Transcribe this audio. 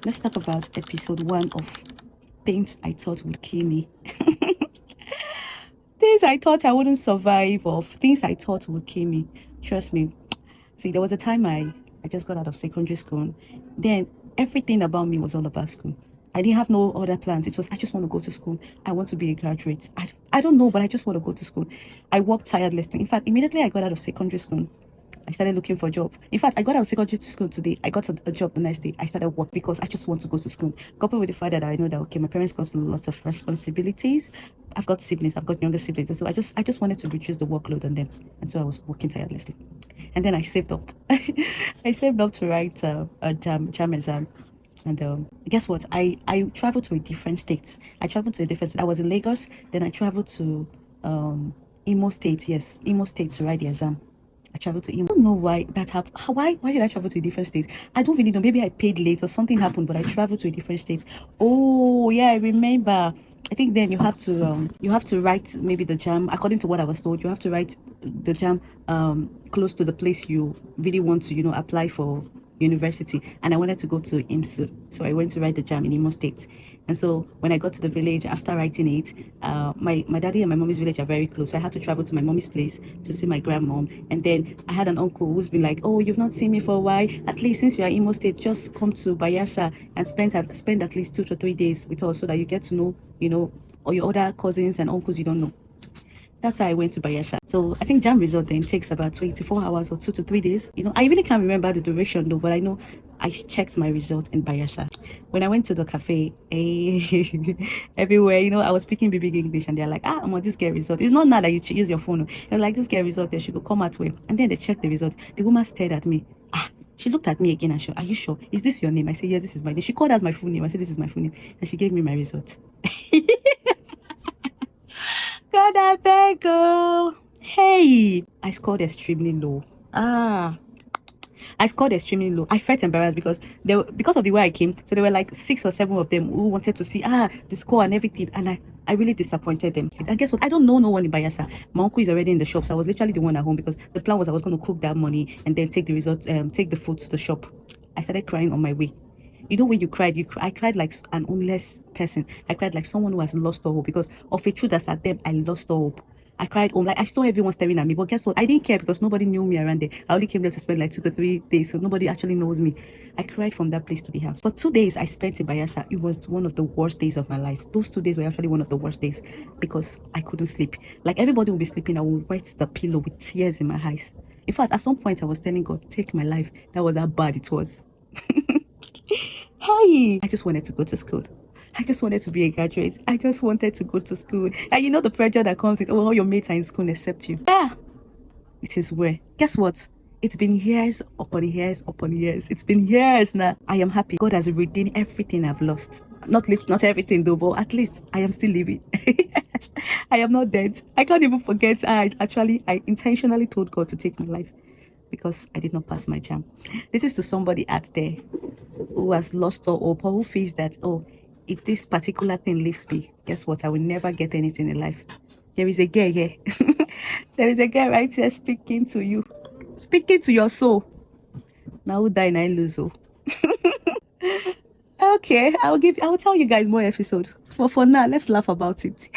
Let's talk about episode 1 of things I thought would kill me. Things I thought I wouldn't survive, of things I thought would kill me. Trust me. See, there was a time I just got out of secondary school. Then everything about me was all about school. I didn't have no other plans. It was, I just want to go to school. I want to be a graduate. I don't know, but I just want to go to school. I worked tirelessly. In fact, immediately I got out of secondary school, I started looking for a job. In fact, I got out of secondary school today. I got a job the next day. I started work because I just want to go to school. Coupled with the fact that I know that, okay, my parents got lots of responsibilities. I've got siblings. I've got younger siblings. And so I just wanted to reduce the workload on them. And so I was working tirelessly. And then I saved up. I saved up to write a jam exam. And guess what? I traveled to a different state. I traveled to a different state. I was in Lagos. Then I traveled to Imo State. Yes, Imo State to write the exam. I traveled to Imo. I don't know why that happened. Why did I travel to a different state? I don't really know. Maybe I paid late or something happened, but I traveled to a different state. Oh yeah, I remember. I think then you have to write maybe the jam according to what I was told. You have to write the jam close to the place you really want to apply for university. And I wanted to go to IMSU, so I went to write the jam in Imo State. And so when I got to the village after writing it, my daddy and my mommy's village are very close. So I had to travel to my mommy's place to see my grandmom. And then I had an uncle who's been like, oh, you've not seen me for a while. At least since you are in Imo State, just come to Bayelsa and spend at least 2 to 3 days with us so that you get to know, all your other cousins and uncles you don't know. That's how I went to Bayelsa. So I think jam result then takes about 24 hours or 2 to 3 days. I really can't remember the duration though, but I know I checked my result in Bayelsa. When I went to the cafe, everywhere, I was speaking big English and they're like, I'm on this girl result. It's not now that you use your phone. They're like, this girl result, she could come out with. And then they checked the result. The woman stared at me. She looked at me again and she, are you sure? Is this your name? I said, yes, this is my name. She called out my full name. I said, this is my full name. And she gave me my result. God, I beg you. Hey, I scored extremely low. I scored extremely low. I felt embarrassed because because of the way I came. So there were like 6 or 7 of them who wanted to see the score and everything, and I really disappointed them. And guess what? I don't know no one in Bayelsa. My uncle is already in the shop, so I was literally the one at home because the plan was I was going to cook that money and then take the result, take the food to the shop. I started crying on my way. When you cried, I cried like an homeless person. I cried like someone who has lost all hope because of a truth that's at them. I lost all hope. I cried home, like I saw everyone staring at me. But guess what? I didn't care because nobody knew me around there. I only came there to spend like 2 to 3 days, so nobody actually knows me. I cried from that place to the house. For 2 days I spent in Bayelsa, it was one of the worst days of my life. Those 2 days were actually one of the worst days because I couldn't sleep. Like everybody would be sleeping, I would wet the pillow with tears in my eyes. In fact, at some point I was telling God, take my life. That was how bad it was. Hey, I just wanted to go to school. I just wanted to be a graduate. I just wanted to go to school. And the pressure that comes with, all your mates are in school except you. It is where. Guess what? It's been years upon years upon years. It's been years now. I am happy. God has redeemed everything I've lost. Not everything though, but at least I am still living. I am not dead. I can't even forget. I intentionally told God to take my life because I did not pass my jam. This is to somebody out there who has lost all hope or who feels that, if this particular thing leaves me, guess what? I will never get anything in life. There is a girl here. There is a girl right here speaking to you. Speaking to your soul. Now who die and I lose. Okay, I will tell you guys more episode. But for now, let's laugh about it.